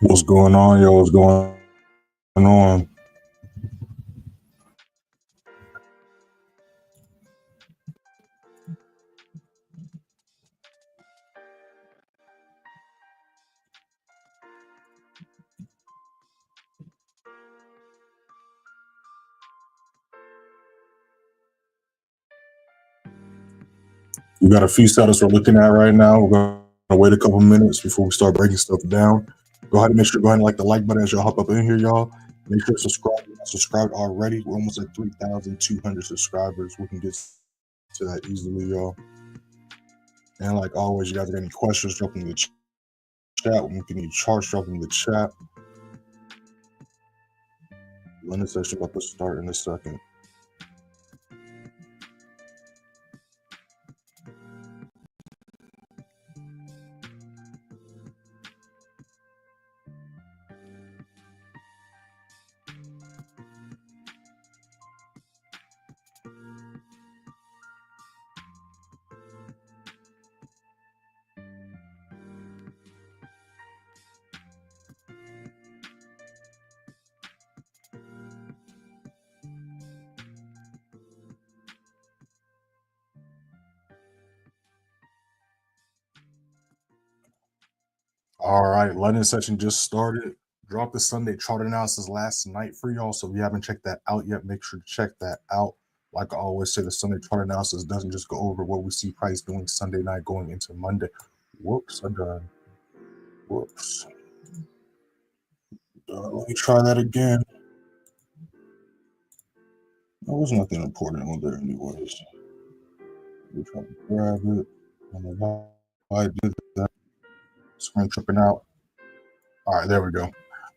What's going on, yo? What's going on? We got a few setups we're looking at right now. We're going to wait a couple minutes before we start breaking stuff down. Go ahead and make sure go ahead and like the like button as y'all hop up in here, y'all. Make sure to subscribe. If you're not subscribed already. We're almost at 3,200 subscribers. We can get to that easily, y'all. And like always, you guys got any questions, drop them in the chat. We can need charts, drop them in the chat. London session about to start in a second. All right, London session just started. Dropped the Sunday chart analysis last night for y'all. So if you haven't checked that out yet, make sure to check that out. Like I always say, the Sunday chart analysis doesn't just go over what we see price doing Sunday night going into Monday. Whoops, I done. Whoops. Let me try that again. There was nothing important on there anyways. We're trying to grab it. I don't know why I did that. Screen tripping out. All right, there we go.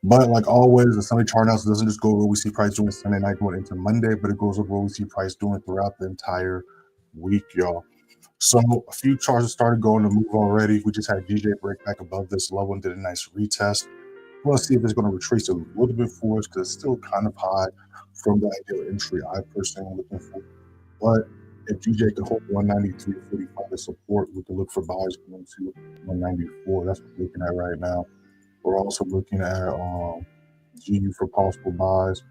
But like always, the Sunday chart analysis doesn't just go over what we see price doing Sunday night going into Monday, but it goes over what we see price doing throughout the entire week, y'all. So a few charts have started going to move already. We just had DJ break back above this level and did a nice retest. Let's see if it's going to retrace a little bit for us because it's still kind of high from the ideal entry I personally am looking for. But if DJ can hold 193.45 as support, we can look for buys going to 194. That's what we're looking at right now. We're also looking at GU for possible buys.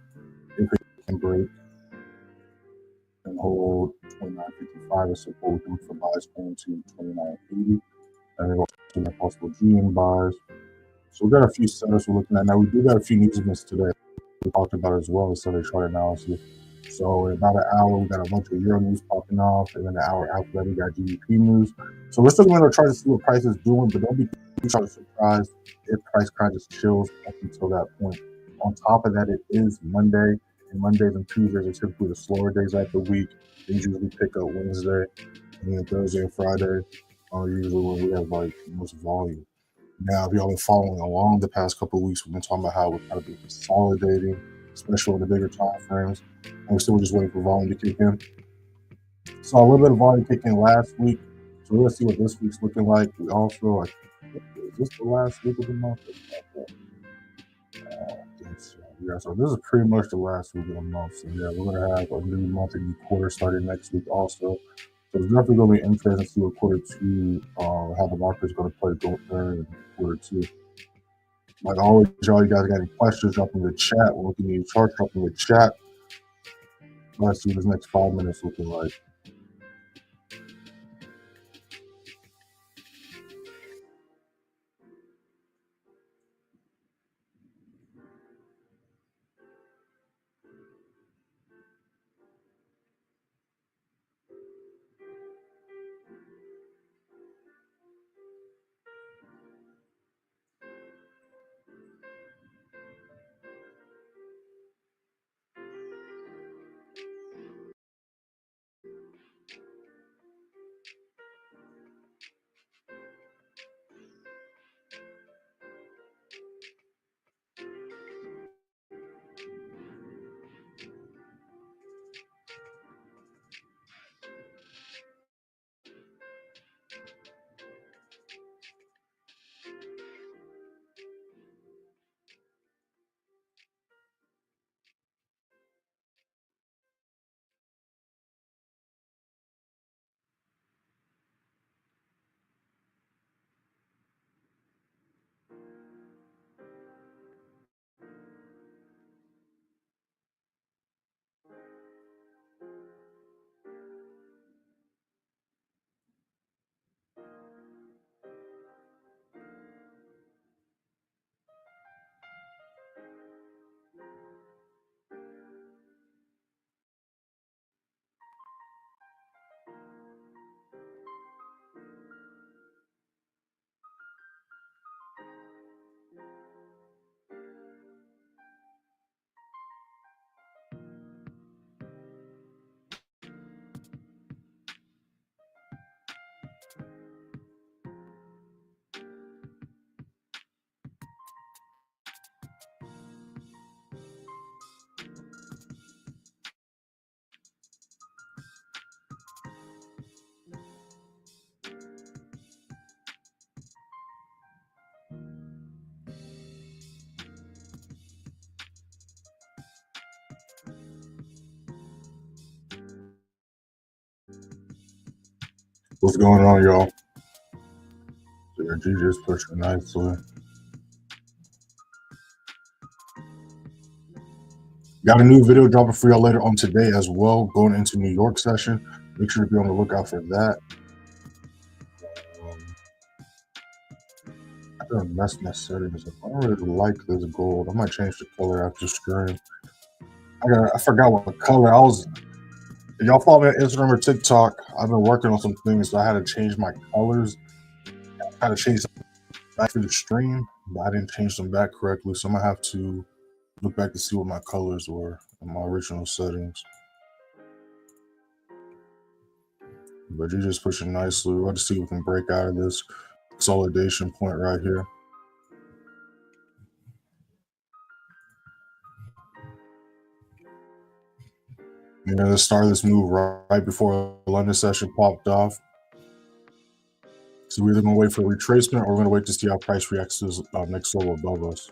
If it can break and hold 29.55 as support, we can look for buys going to 29.80. And we're also looking at possible GM buys. So we've got a few setups we're looking at. Now, we do got a few news events today we talked about as well as Sunday chart analysis. So in about an hour, we got a bunch of Euro news popping off, and then an hour after that, we got GBP news. So we're still going to try to see what price is doing, but don't be too surprised if price kind of just chills up until that point. On top of that, it is Monday, and Mondays and Tuesdays are typically the slower days of the week. They usually pick up Wednesday, and then Thursday and Friday are usually when we have like most volume. Now, if y'all been following along the past couple of weeks, we've been talking about how we're kind of been consolidating, especially on the bigger time frames. And we're still just waiting for volume to kick in. Saw a little bit of volume kick in last week. So we're going to see what this week's looking like. We also, is this the last week of the month? Yeah, so this is pretty much the last week of the month. So yeah, we're going to have a new month, a new quarter starting next week also. So it's definitely going to be interesting to see what quarter two, how the market's going to play during quarter two. Like always, y'all, you guys got any questions, drop in the chat. We're looking at your charts, drop in the chat. Let's see what this next 5 minutes looking like. What's going on, y'all? So your GG is pushing nicely. Got a new video dropping for y'all later on today as well, going into New York session. Make sure to be on the lookout for that. I don't mess my settings up. I don't really like this gold. I might change the color after stream. I forgot what color I was. If y'all follow me on Instagram or TikTok, I've been working on some things, so I had to change my colors. I had to change them back for the stream, but I didn't change them back correctly, so I'm gonna have to look back to see what my colors were in my original settings. But you're just pushing nicely. We're about to see if we can break out of this consolidation point right here. You know, the start of this move right before the London session popped off. So we're either going to wait for retracement or we're going to wait to see how price reacts to this next level above us.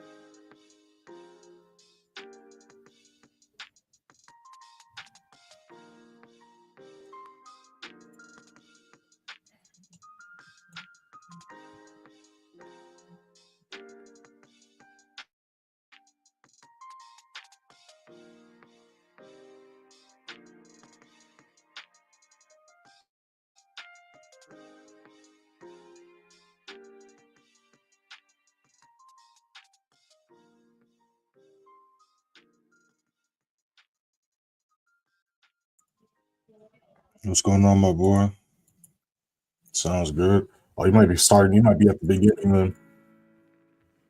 What's going on, my boy? Sounds good. Oh, you might be starting. You might be at the beginning then.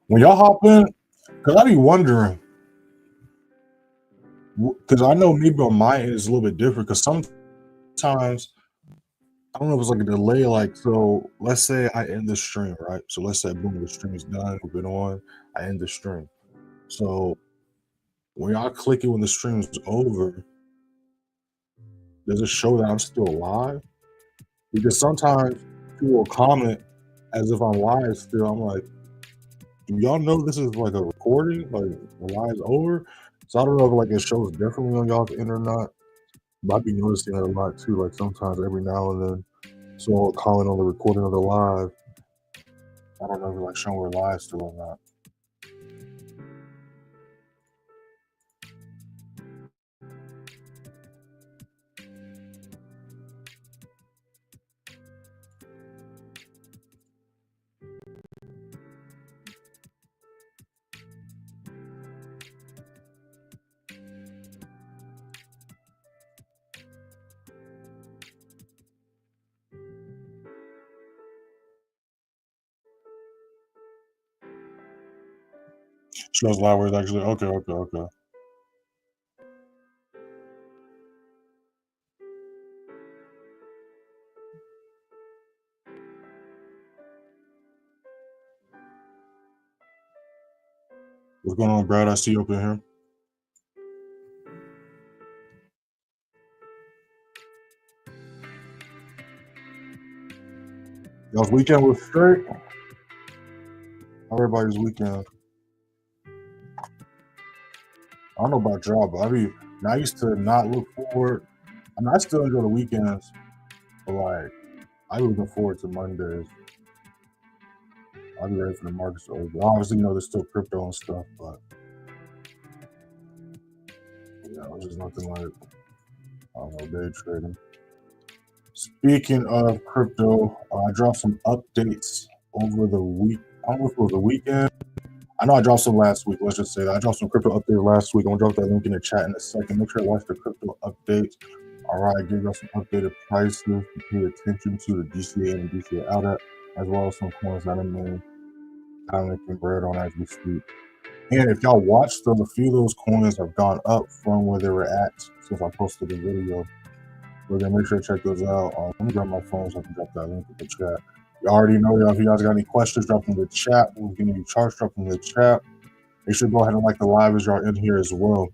When y'all hop in, because I be wondering, because I know maybe on my end it's a little bit different, because sometimes, I don't know if it's like a delay, like, so let's say I end the stream, right? So let's say, boom, the stream's done, we've been on, I end the stream. So when y'all click it when the stream's over, does it show that I'm still live? Because sometimes people will comment as if I'm live still. I'm like, do y'all know this is like a recording? Like the live's over? So I don't know if like it shows differently on y'all's end or not. But I've been noticing that a lot too. Like sometimes every now and then someone will comment on the recording of the live. I don't know if it's like showing we're live still or not. Shows live where it's actually okay. What's going on, Brad? I see you up in here. Y'all's weekend was straight. How everybody's weekend? I don't know about y'all, but I used to not look forward. I mean, I still enjoy the weekends, but like I be looking forward to Mondays. I'll be ready for the markets to open. Obviously, you know, there's still crypto and stuff, but you know, it's just nothing like, I don't know, day trading. Speaking of crypto, I dropped some updates over the week. I don't know if it was the weekend. I know I dropped some last week. Let's just say that I dropped some crypto updates last week. I'm gonna drop that link in the chat in a second. Make sure to watch the crypto updates. All right, give you some updated prices to pay attention to the DCA and DCA out at, as well as some coins that I'm making bread on as we speak. And if y'all watched them, a few of those coins have gone up from where they were at since I posted the video. We're gonna make sure to check those out. Let me grab my phone so I can drop that link in the chat. You already know, y'all. If you guys got any questions, drop them in the chat. We're getting you charged, drop them in the chat. Make sure to go ahead and like the live as y'all in here as well.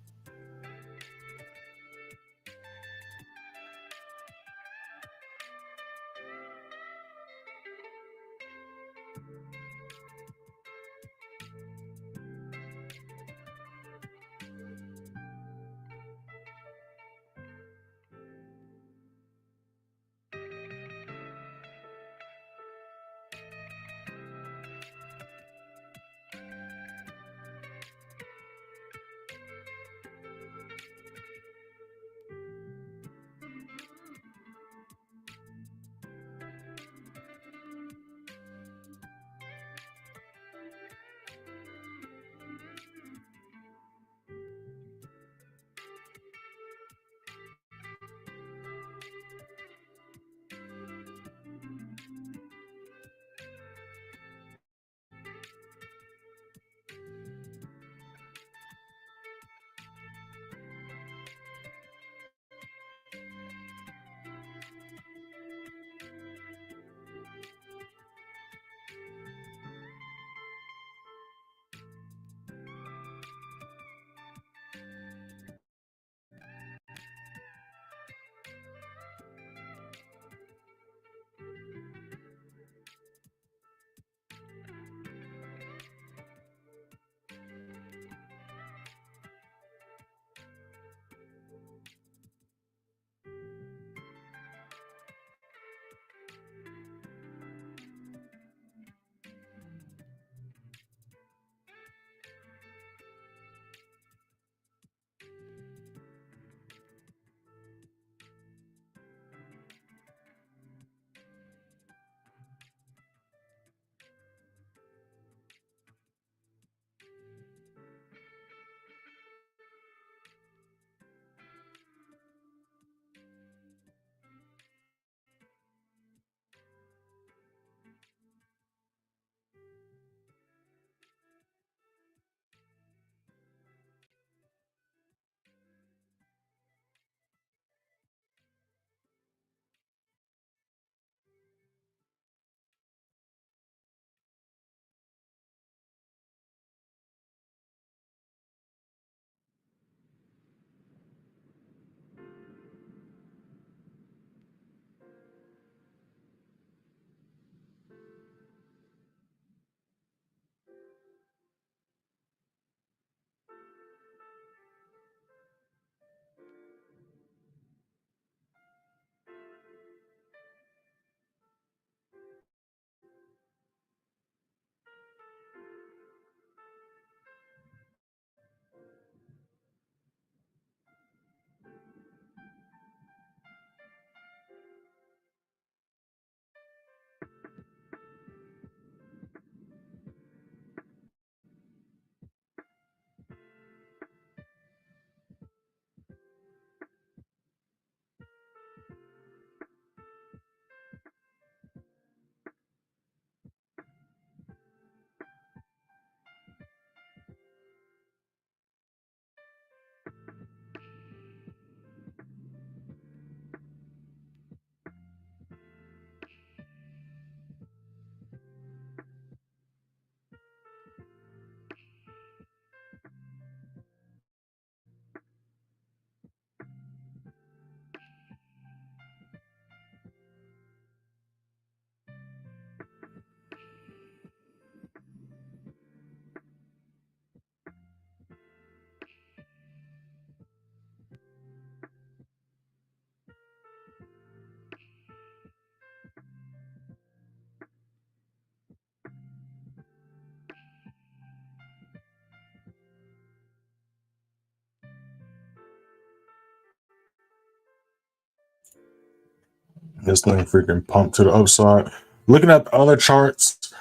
This thing freaking pumped to the upside. Looking at the other charts,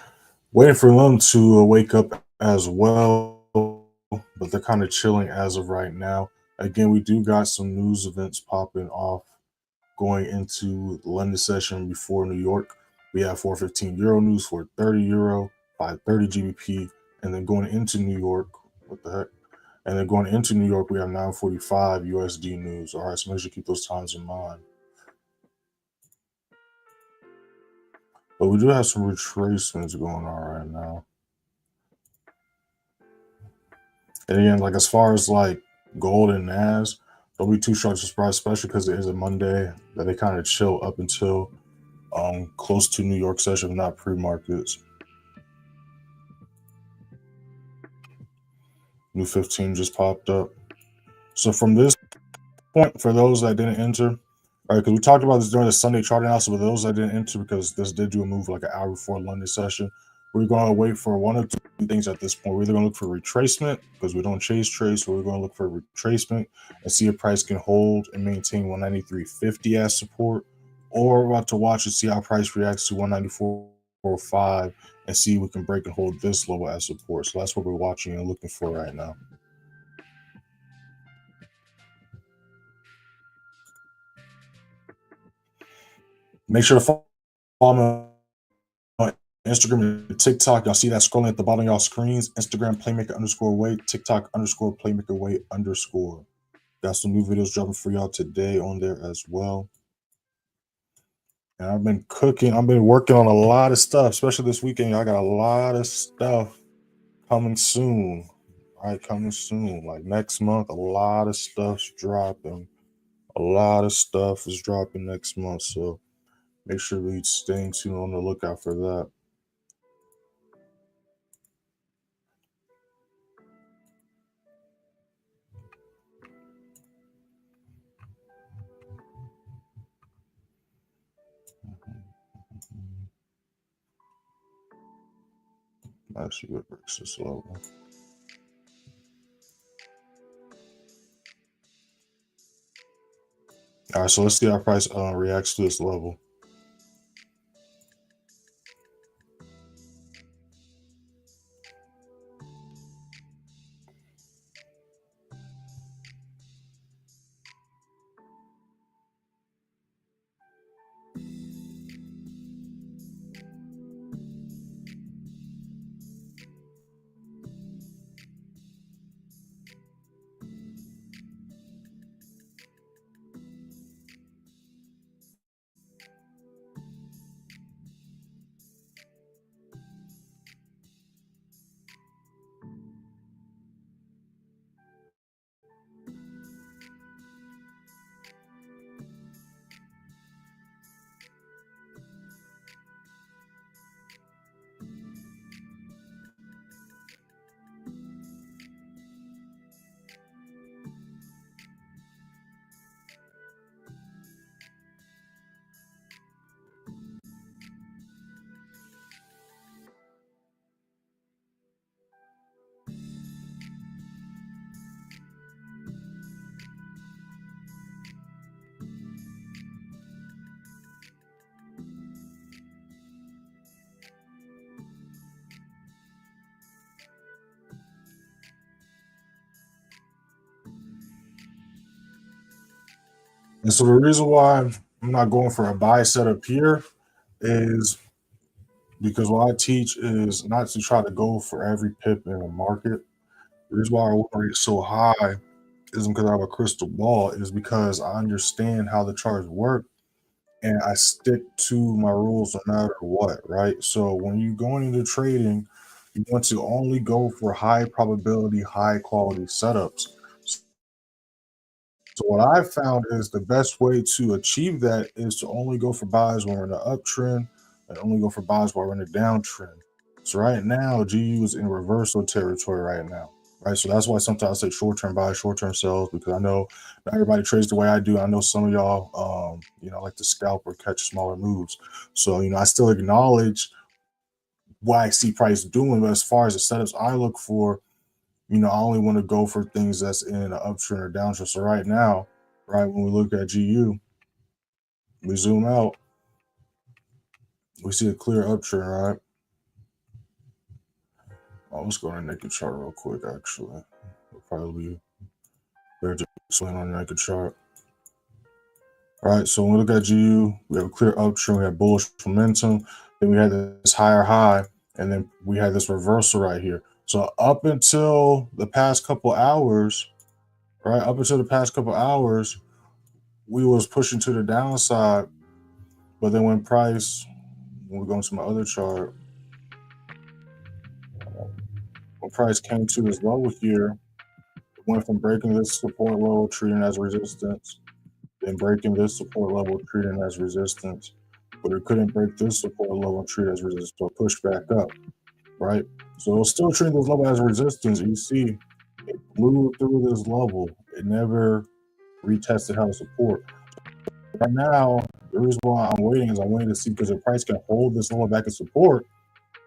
waiting for them to wake up as well, but they're kind of chilling as of right now. Again, we do got some news events popping off going into the London session before New York. We have 415 euro news, 430 euro, 530 GBP, and then going into New York, what the heck? And then going into New York, we have 945 USD news. All right, so make sure you keep those times in mind. But we do have some retracements going on right now. And again, like as far as like gold and NAS, don't be too sharp surprised, especially because it is a Monday that they kind of chill up until close to New York session, not pre-markets. New 15 just popped up. So from this point, for those that didn't enter, all right, because we talked about this during the Sunday chart analysis, but those that didn't enter because this did do a move like an hour before London session, we're going to wait for one or two things at this point. We're either going to look for retracement because we don't chase trades, so we're going to look for retracement and see if price can hold and maintain 193.50 as support, or we're about to watch and see how price reacts to 194.05 and see if we can break and hold this level as support. So that's what we're watching and looking for right now. Make sure to follow me on Instagram and TikTok. Y'all see that scrolling at the bottom of y'all screens. Instagram playmaker_way, TikTok _playmakerway_. Got some new videos dropping for y'all today on there as well. And I've been cooking. I've been working on a lot of stuff, especially this weekend. I got a lot of stuff coming soon. All right, coming soon. Like next month, a lot of stuff's dropping. A lot of stuff is dropping next month. So make sure we stay tuned on the lookout for that. Actually, what breaks this level? All right, so let's see how price reacts to this level. And so the reason why I'm not going for a buy setup here is because what I teach is not to try to go for every pip in the market. The reason why I want rate so high isn't because I have a crystal ball, is because I understand how the charts work and I stick to my rules no matter what, right? So when you're going into trading, you want to only go for high probability, high quality setups. So what I've found is the best way to achieve that is to only go for buys when we're in the uptrend and only go for buys while we're in the downtrend. So right now, GU is in reversal territory right now, right? So that's why sometimes I say short-term buys, short-term sells, because I know not everybody trades the way I do. I know some of y'all, like to scalp or catch smaller moves. So, I still acknowledge what I see price doing, but as far as the setups I look for, I only want to go for things that's in an uptrend or downtrend. So right now, right, when we look at GU, we zoom out. We see a clear uptrend, right? Oh, let's go on a naked chart real quick, actually. It'll probably be better to explain on a naked chart. All right, so when we look at GU, we have a clear uptrend, we have bullish momentum, then we had this higher high, and then we had this reversal right here. So up until the past couple hours, right, we was pushing to the downside, but then when we go into my other chart, when price came to this level here, it went from breaking this support level, treating as resistance, then breaking this support level, treating as resistance, but it couldn't break this support level and treat as resistance, so it pushed back up, right? So it's still treating this level as resistance. You see, it blew through this level. It never retested how to support. Right now, the reason why I'm waiting is I'm waiting to see, because if price can hold this level back in support,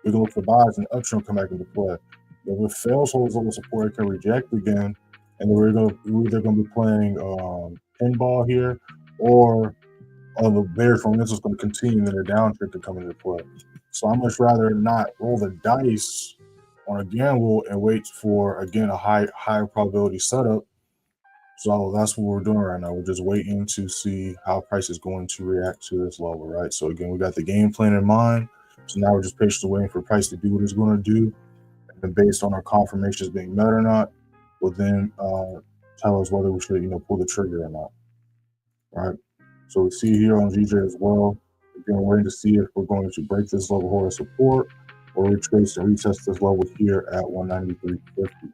we can look for buys and uptrend come back into play. But if it fails hold this level of support, it can reject again, and then we're either going to be playing pinball here, or the bearish momentum is going to continue, and then the downtrend can come into play. So I much rather not roll the dice on a gamble and wait for, again, a higher probability setup. So that's what we're doing right now. We're just waiting to see how price is going to react to this level, right? So again, we got the game plan in mind. So now we're just patiently waiting for price to do what it's going to do. And based on our confirmations being met or not, will then tell us whether we should, pull the trigger or not, right? So we see here on GJ as well, again, waiting to see if we're going to break this level, hold support, or retrace and retest this level here at 193.50.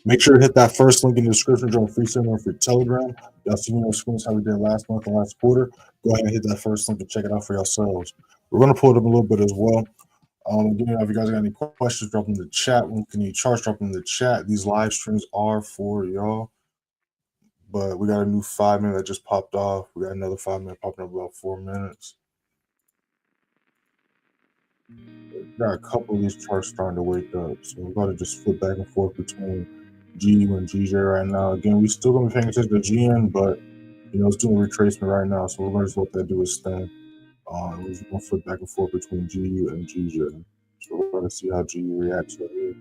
Make sure to hit that first link in the description. Join free seminar for Telegram. Y'all see me on screens how we did last month and last quarter. Go ahead and hit that first link and check it out for yourselves. We're going to pull it up a little bit as well. Again, if you guys got any questions, drop them in the chat. When can you charge? Drop them in the chat. These live streams are for y'all. But we got a new 5 minute that just popped off. We got another 5 minute popping up about 4 minutes. We got a couple of these charts starting to wake up. So we're about to just flip back and forth between GU and GJ right now. Again, we still gonna be paying attention to GN, but it's doing retracement right now. So we're gonna just let that do its thing. We're just gonna flip back and forth between GU and GJ. So we're gonna see how GU reacts right here.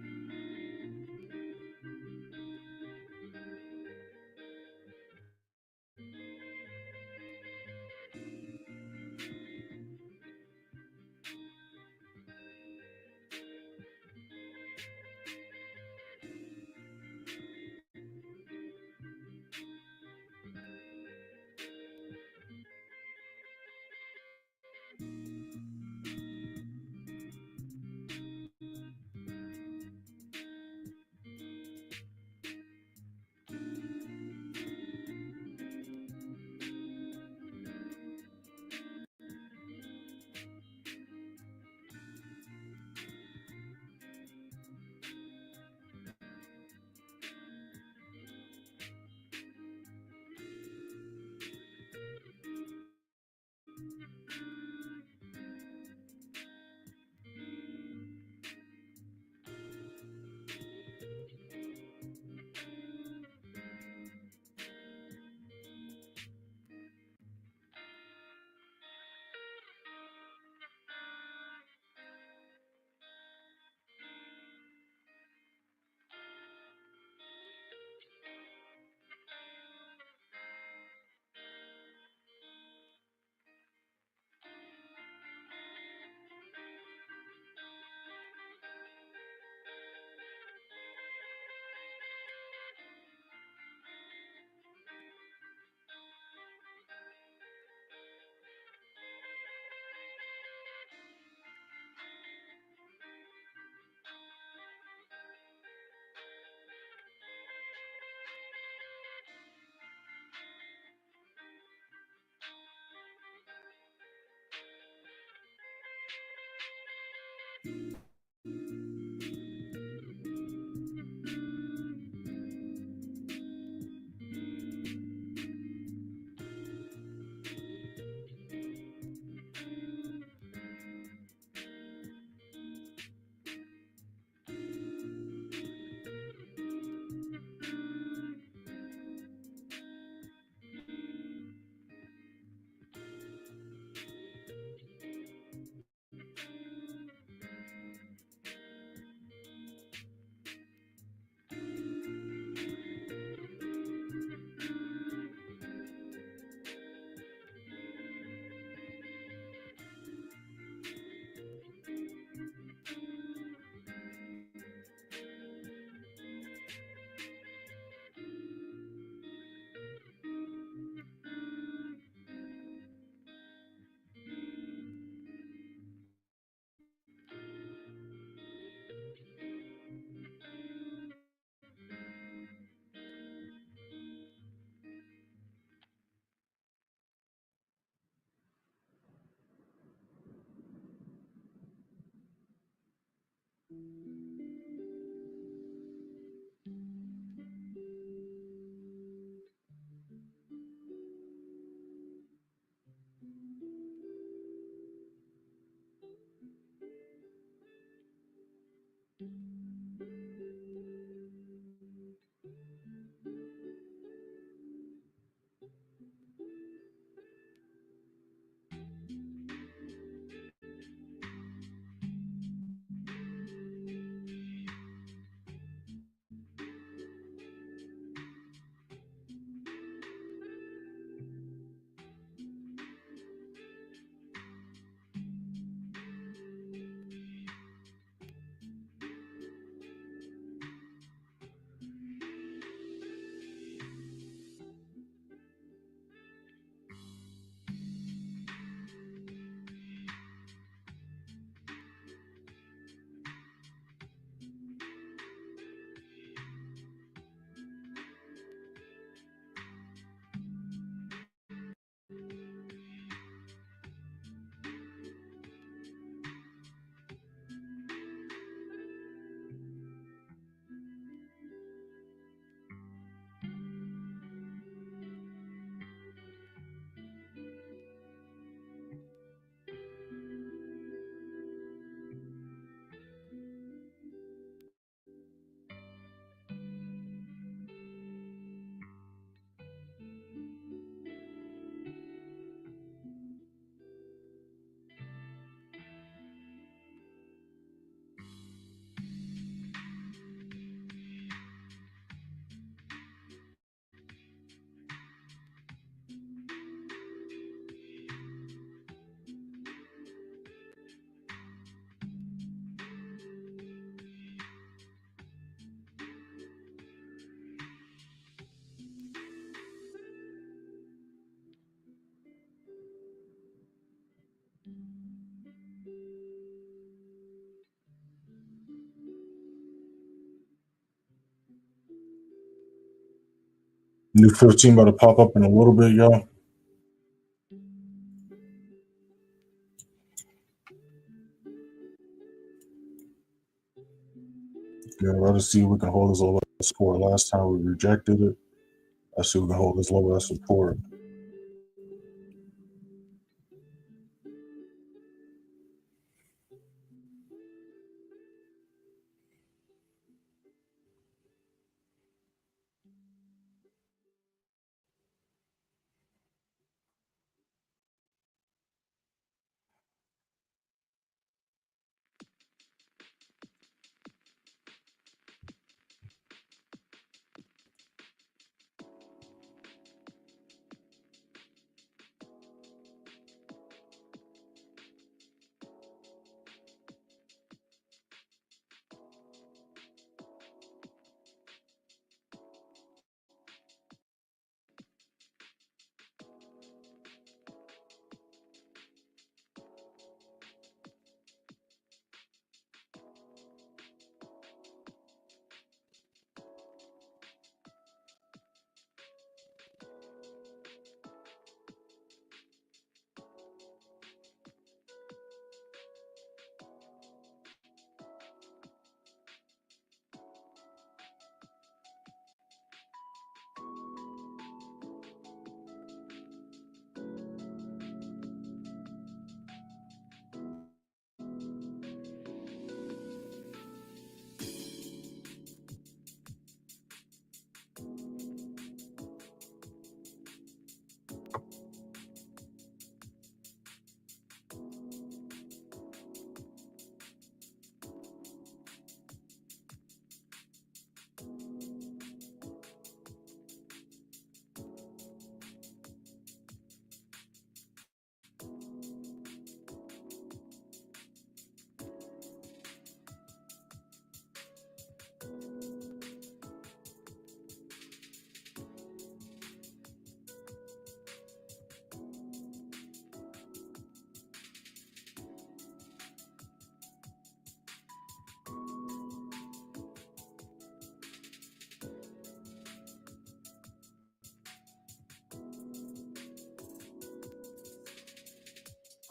New 15 about to pop up in a little bit, y'all. Yeah, let us see if we can hold this level as support. Last time we rejected it. Let's see if we can hold this level as support.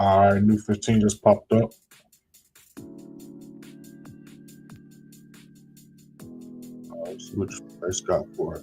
All right, new 15 just popped up. Let's see what price got for us.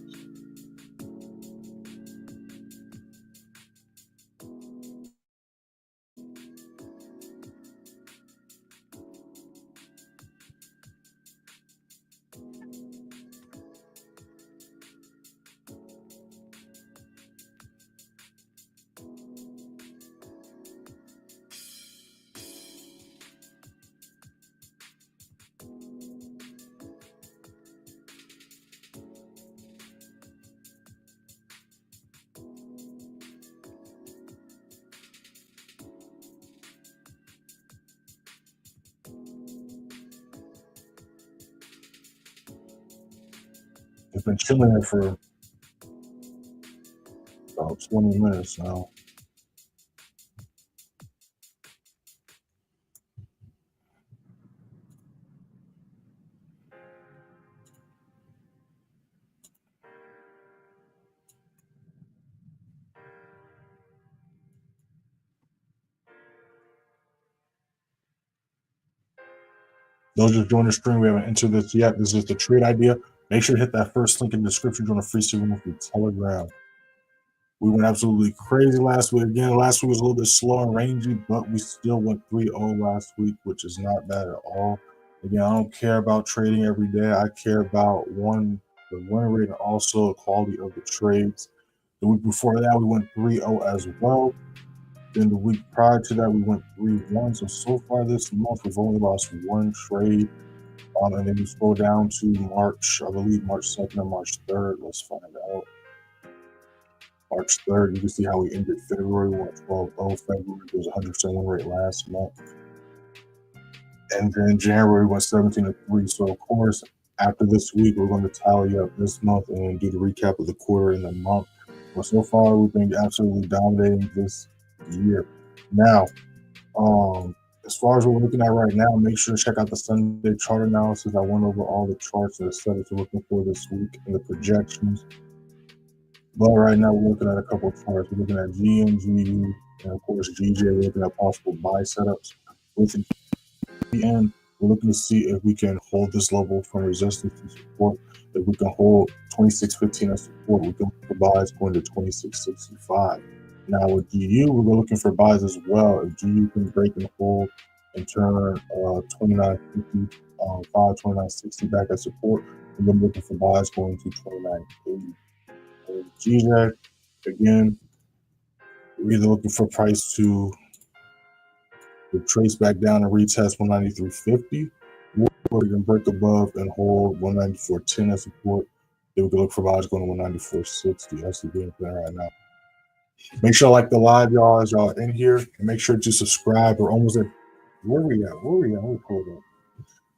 It's been chilling here for about 20 minutes now. Those just joining the stream, we haven't entered this yet. This is the trade idea. Make sure to hit that first link in the description. Join a free signal through Telegram. We went absolutely crazy last week. Again, last week was a little bit slow and rangy, but we still went 3-0 last week, which is not bad at all. Again, I don't care about trading every day. I care about the win rate and also the quality of the trades. The week before that, we went 3-0 as well. Then the week prior to that, we went 3-1. So far this month, we've only lost one trade. And then you scroll down to March, I believe March 2nd or March 3rd. Let's find out. March 3rd, you can see how we ended February. We went 12-0 February. There was a 100% win rate last month. And then January went 17-3. So, of course, after this week, we're going to tally up this month and do the recap of the quarter in the month. But so far, we've been absolutely dominating this year. Now, as far as we're looking at right now, make sure to check out the Sunday chart analysis. I went over all the charts and the setups we're looking for this week and the projections. But right now, we're looking at a couple of charts. We're looking at GM, GU, and of course, GJ. We're looking at possible buy setups. With the end, we're looking to see if we can hold this level from resistance to support. If we can hold 26.15 as support, we can look for buys going to 26.65. Now with GU, we're looking for buys as well. If GU can break and hold and turn 29.50, 29.60 back as support, we're looking for buys going to 29.80. GJ, again, we're either looking for price to trace back down and retest 193.50, or we can break above and hold 194.10 as support. Then we can look for buys going to 194.60. That's the game plan right now. Make sure to like the live, y'all, as y'all in here, and make sure to subscribe. We're almost at where we at? Let me pull it up.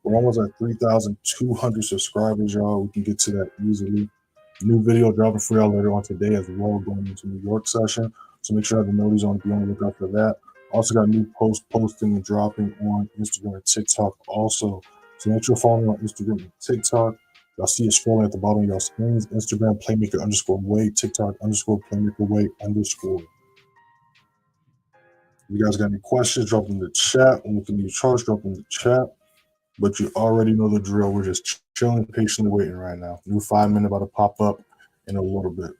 We're almost at 3,200 subscribers, y'all. We can get to that easily. New video dropping for y'all later on today as well, going into New York session. So make sure to have the notice on, be on the lookout for that. Also got new posts posting and dropping on Instagram and TikTok also. So make sure to follow me on Instagram and TikTok. Y'all see it scrolling at the bottom of y'all screens. Instagram playmaker_way, TikTok _playmakerway_. If you guys got any questions, drop them in the chat. And we can do charts, drop them in the chat. But you already know the drill. We're just chilling, patiently waiting right now. New 5-minute about to pop up in a little bit.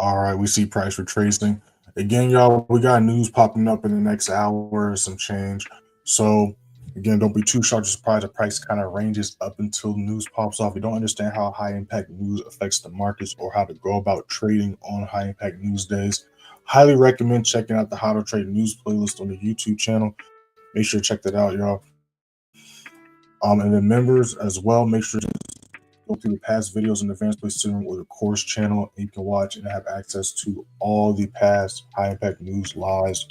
All right, we see price retracing. Again, y'all, we got news popping up in the next hour, some change. So again, don't be too shocked or surprised. The price kind of ranges up until news pops off. You don't understand how high impact news affects the markets or how to go about trading on high impact news days. Highly recommend checking out the How to Trade News playlist on the YouTube channel. Make sure to check that out, y'all. And then members as well, make sure to go through the past videos in the advanced place system with a course channel. You can watch and have access to all the past high impact news lives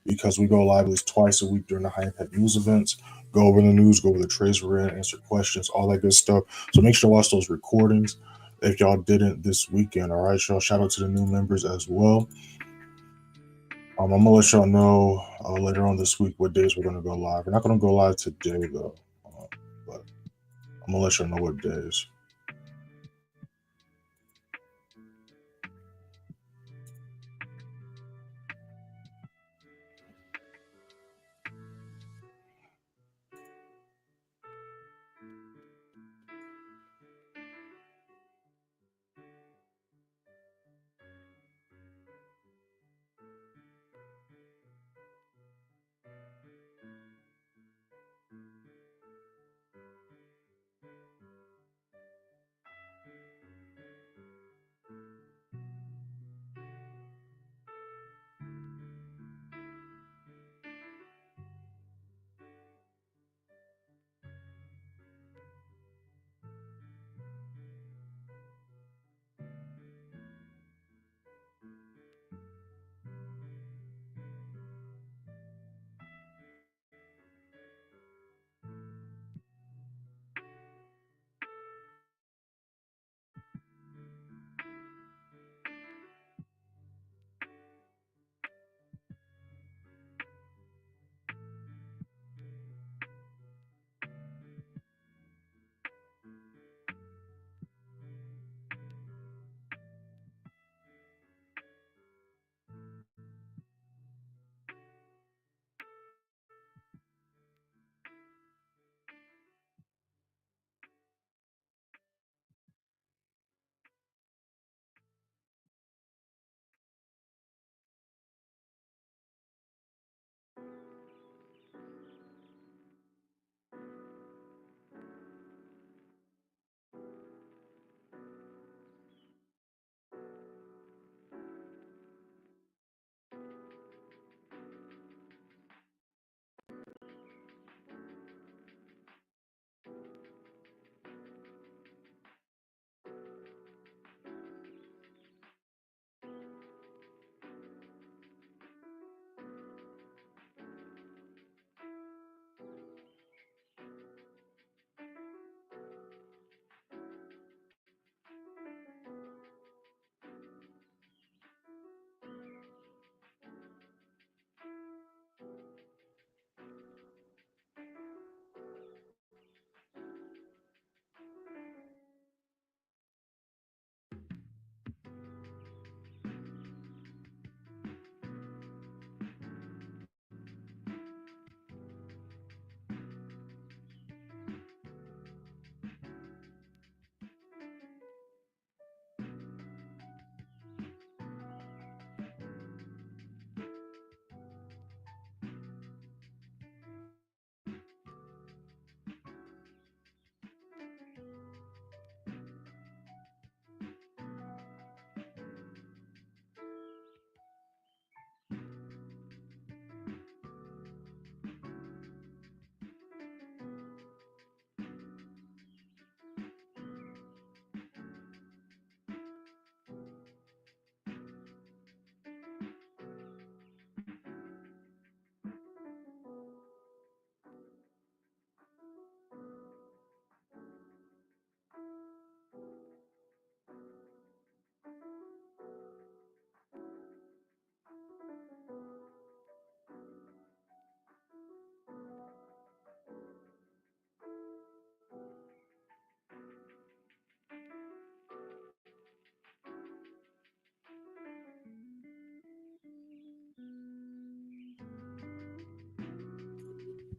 because we go live at least twice a week during the high impact news events. Go over the news, go over the trades we're in, answer questions, all that good stuff. So make sure to watch those recordings if y'all didn't this weekend. All right, y'all. Shout out to the new members as well. I'm gonna let y'all know later on this week what days we're gonna go live. We're not gonna go live today though, but I'm gonna let y'all know what days.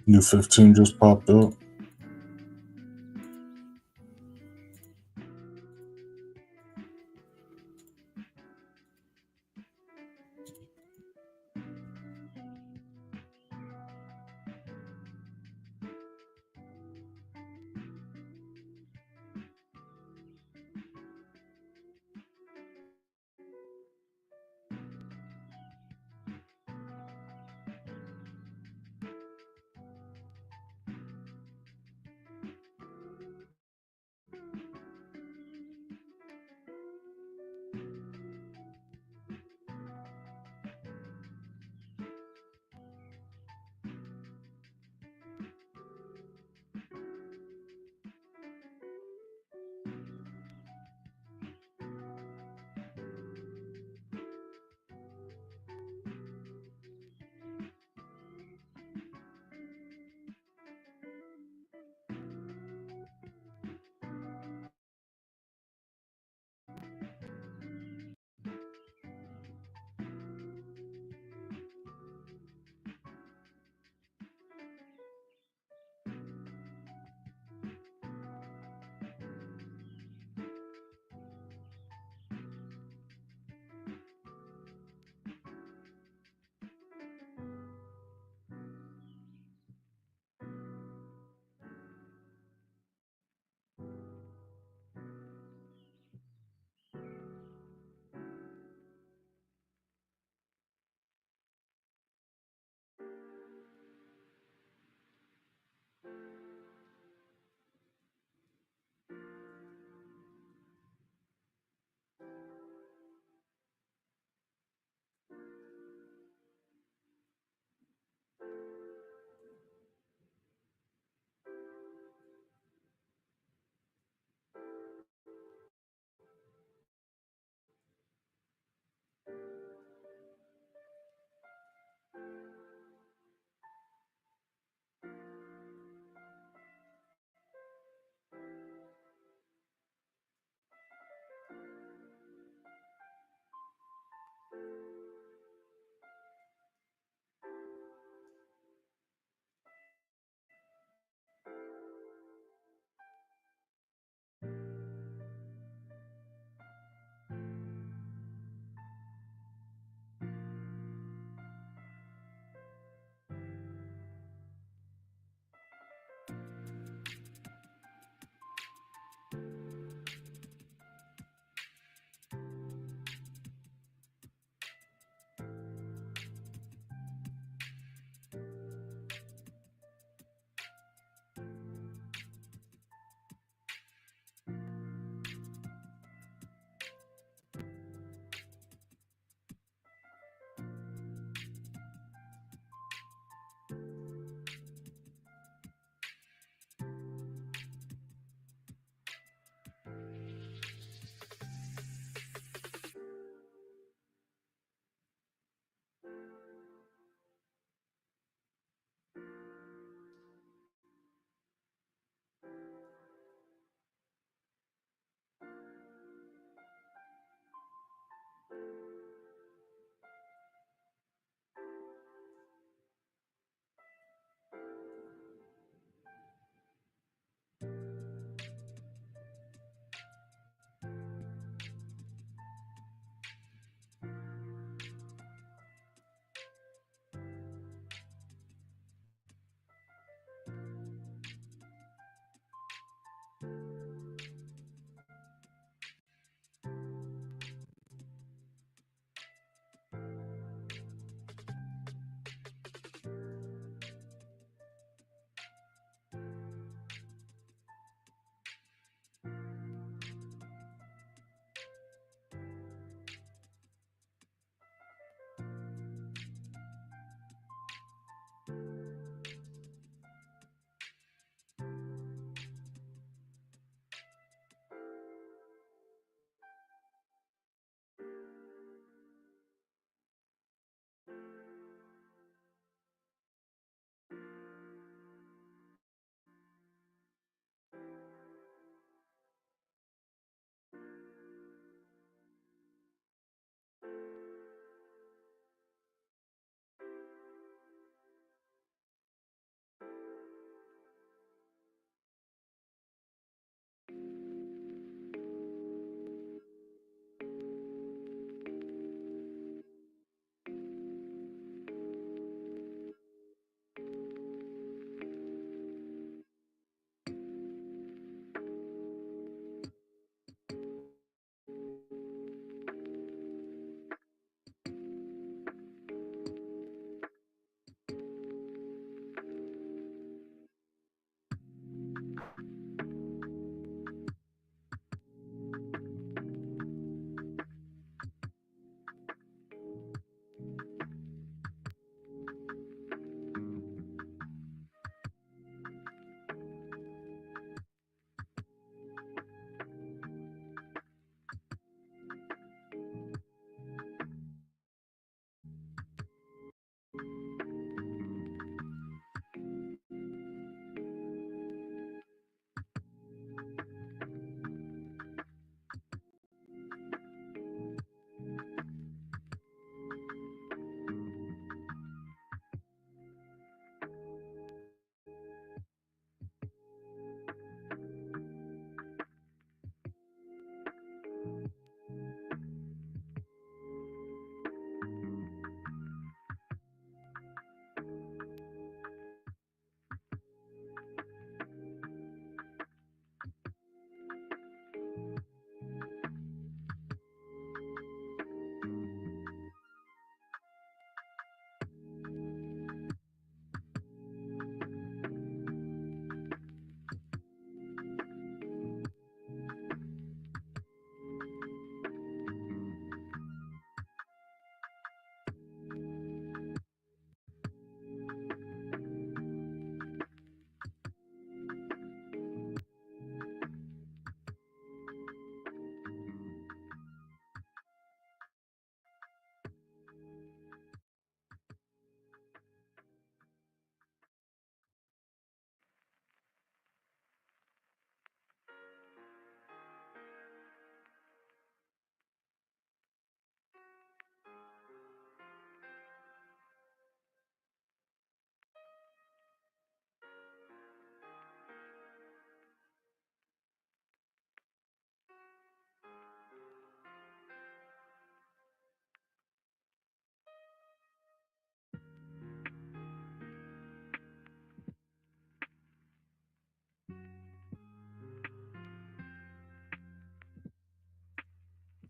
New 15 just popped up.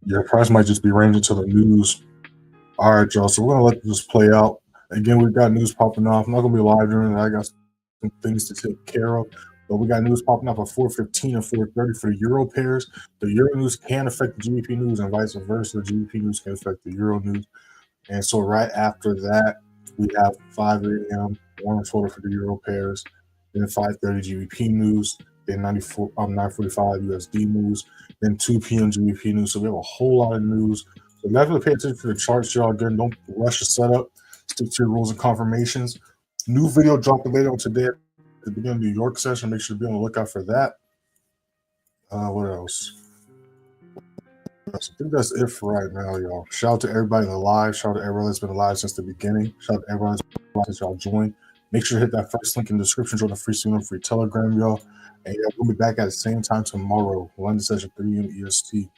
Your price might just be ranging to the news. All right, y'all. So we're gonna let this play out. Again, we've got news popping off. I'm not gonna be live during that. I got some things to take care of. But we got news popping off at 4:15 and 4:30 for the euro pairs. The euro news can affect the GBP news and vice versa. The GBP news can affect the euro news. And so right after that, we have 5 a.m. warm total for the euro pairs. Then 5:30 GBP news. Then 9:45 USD news. Then 2 p.m. GBP news. So we have a whole lot of news. So definitely pay attention to the charts, y'all. Again, don't rush your setup. Stick to your rules and confirmations. New video dropping later on today at the beginning of the New York session. Make sure to be on the lookout for that. What else? I think that's it for right now, y'all. Shout out to everybody in the live. Shout out to everyone that's been alive since the beginning. Shout out to everyone that's been alive since y'all joined. Make sure to hit that first link in the description. Join the free stream, free Telegram, y'all. And yeah, we'll be back at the same time tomorrow, London session 3 a.m. EST.